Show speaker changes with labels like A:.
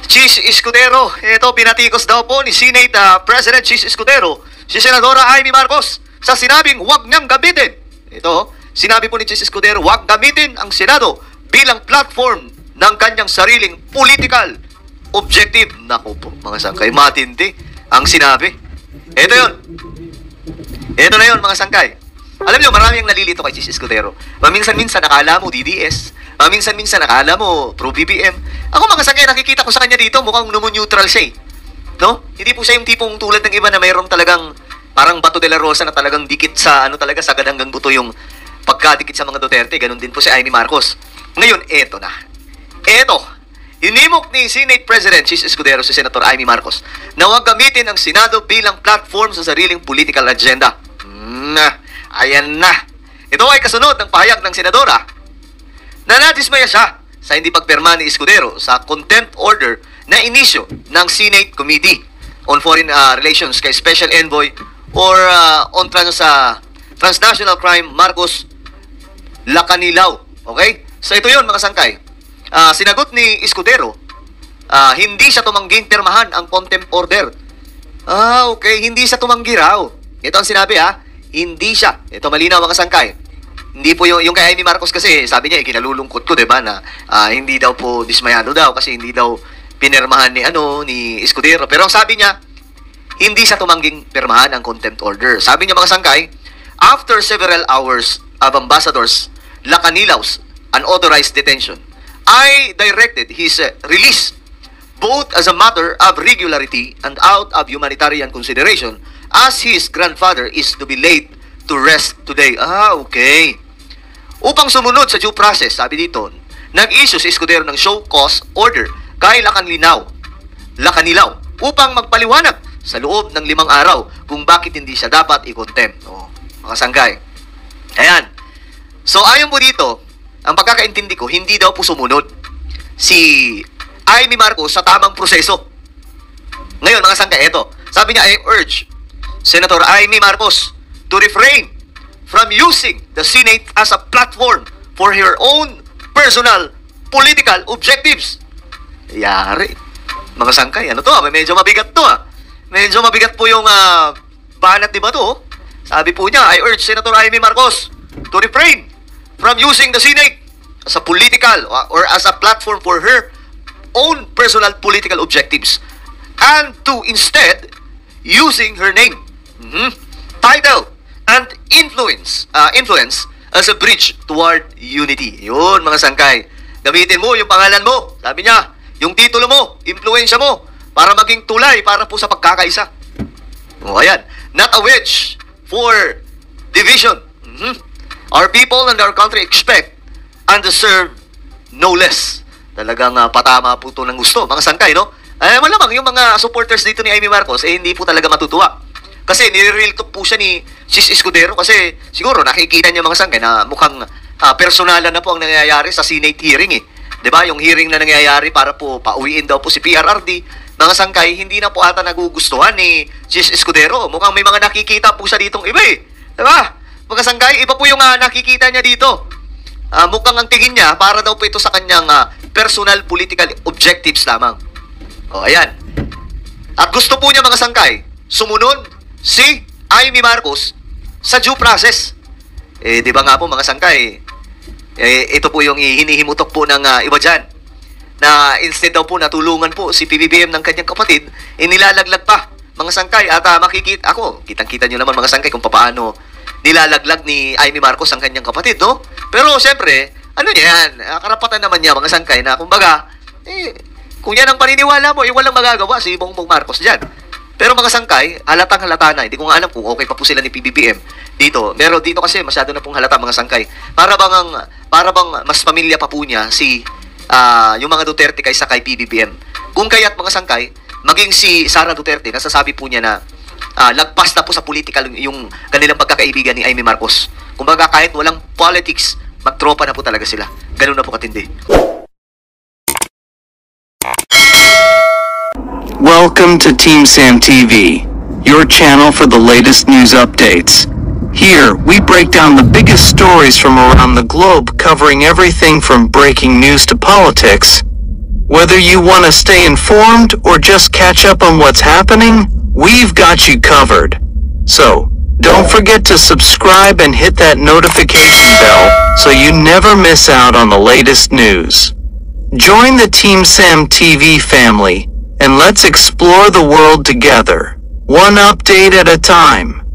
A: Chis Escudero. Ito, pinatikos daw po ni Senate President Chis Escudero si Senadora Amy Marcos sa sinabing huwag niyang gamitin. Ito, sinabi po ni Chis Escudero, huwag gamitin ang Senado bilang platform ng kanyang sariling political objective. Naku po, mga sangkay, matindi ang sinabi. Ito yun. Ito na yun, mga sangkay. Alam niyo, marami ang nalilito kay Chis Escudero. Maminsan-minsan nakala mo DDS, maminsan-minsan nakala mo pro-BBM. Ako, mga sangkay, nakikita ko sa kanya dito, mukhang neutral siya eh. No? Hindi po siya yung tipong tulad ng iba na mayroong talagang parang Bato de la Rosa na talagang dikit sa talaga sagad hanggang buto yung pagkadikit sa mga Duterte. Ganun din po si Amy Marcos. Ngayon, eto na. Eto, hinimok ni Senate President Chis Escudero si Senator Amy Marcos na huwag gamitin ang Senado bilang platform sa sariling political agenda. Ayan na. Ito ay kasunod ng pahayag ng senadora na nadismaya siya sa hindi pagpirma ni Escudero sa contempt order na inisyo ng Senate Committee on Foreign Relations kay Special Envoy or on transnational crime Marcos Lacanilaw. Okay? So ito yun, mga sangkay. Sinagot ni Escudero, hindi siya tumangging pirmahan ang contempt order. Okay. Hindi siya tumanggi raw. Ito ang sinabi hindi siya. Ito malinaw, mga sangkay. Hindi po yung kay Amy Marcos kasi, sabi niya, kinalulungkot ko, diba, na hindi daw po dismayado daw kasi hindi daw pinirmahan ni Escudero. Pero ang sabi niya, hindi siya tumangging pirmahan ang contempt order. Sabi niya, mga sangkay, after several hours of Ambassadors Lacanilaw's unauthorized detention, I directed his release both as a matter of regularity and out of humanitarian consideration as his grandfather is to be laid to rest today. Okay. Upang sumunod sa due process, sabi dito, nag-issue si Escudero ng show cause order kay Lacanilaw upang magpaliwanag sa loob ng 5 araw kung bakit hindi siya dapat i-contempt. Mga sanggay. Ayan. So, ayon po dito, ang pagkakaintindi ko, hindi daw po sumunod si Amy Marcos sa tamang proseso. Ngayon, mga sanggay, eto. Sabi niya, I urge Senator Amy Marcos to refrain from using the Senate as a platform for her own personal political objectives. Yari. Mga sangkay, ano to? Medyo mabigat to. Medyo mabigat po yung banat, di ba to? Sabi po niya, I urge Senator Amy Marcos to refrain from using the Senate as a political or as a platform for her own personal political objectives and to instead using her name, title, and influence as a bridge toward unity. Yun, mga sangkay. Gamitin mo yung pangalan mo. Sabi niya, yung titulo mo, impluensya mo, para maging tulay para po sa pagkakaisa. Ayan. Not a wedge for division. Our people and our country expect and deserve no less. Talagang patama po ito ng gusto, mga sangkay, no? Malamang yung mga supporters dito ni Amy Marcos, hindi po talaga matutuwa. Kasi nire-real talk po siya ni Chis Escudero kasi siguro nakikita niya, mga sangkay, na mukhang personalan na po ang nangyayari sa Senate hearing eh. 'Di ba? Yung hearing na nangyayari para po pauwiin daw po si PRRD, mga sangkay, hindi na po ata nagugustuhan ni Chis Escudero. Mukhang may mga nakikita po siya ditong iba eh. 'Di ba? Mga sangkay, iba po yung nakikita niya dito. Mukhang ang tingin niya para daw po ito sa kanyang personal political objectives lamang. Ayan. At gusto po niya, mga sangkay, sumunod si Amy Marcos sa due process. Di ba nga po, mga sangkay, ito po yung hinihimutok po ng iba dyan, na instead daw po natulungan po si PBBM ng kanyang kapatid, nilalaglag pa, mga sangkay. At makikita, kitang-kita nyo naman, mga sangkay, kung paano nilalaglag ni Amy Marcos ang kanyang kapatid, no? Pero siyempre, ano yan, karapatan naman niya, mga sangkay, na kumbaga, kung yan ang paniniwala mo, walang magagawa si Bongbong Marcos dyan. Pero mga sangkay, halatang-halata na. Hindi ko nga alam kung okay pa po sila ni PBBM dito. Pero dito kasi masyado na pong halata, mga sangkay. Para bang mas pamilya pa po niya yung mga Duterte kaysa kay PBBM. Kung kaya't, mga sangkay, maging si Sara Duterte, nasasabi po niya na lagpas na po sa political yung kanilang pagkakaibigan ni Amy Marcos. Kumbaga kahit walang politics, magtropa na po talaga sila. Ganun na po katindi.
B: Welcome to Team Sam TV, your channel for the latest news updates. Here, we break down the biggest stories from around the globe, covering everything from breaking news to politics. Whether you want to stay informed or just catch up on what's happening, we've got you covered. So, don't forget to subscribe and hit that notification bell so you never miss out on the latest news. Join the Team Sam TV family, and let's explore the world together, one update at a time.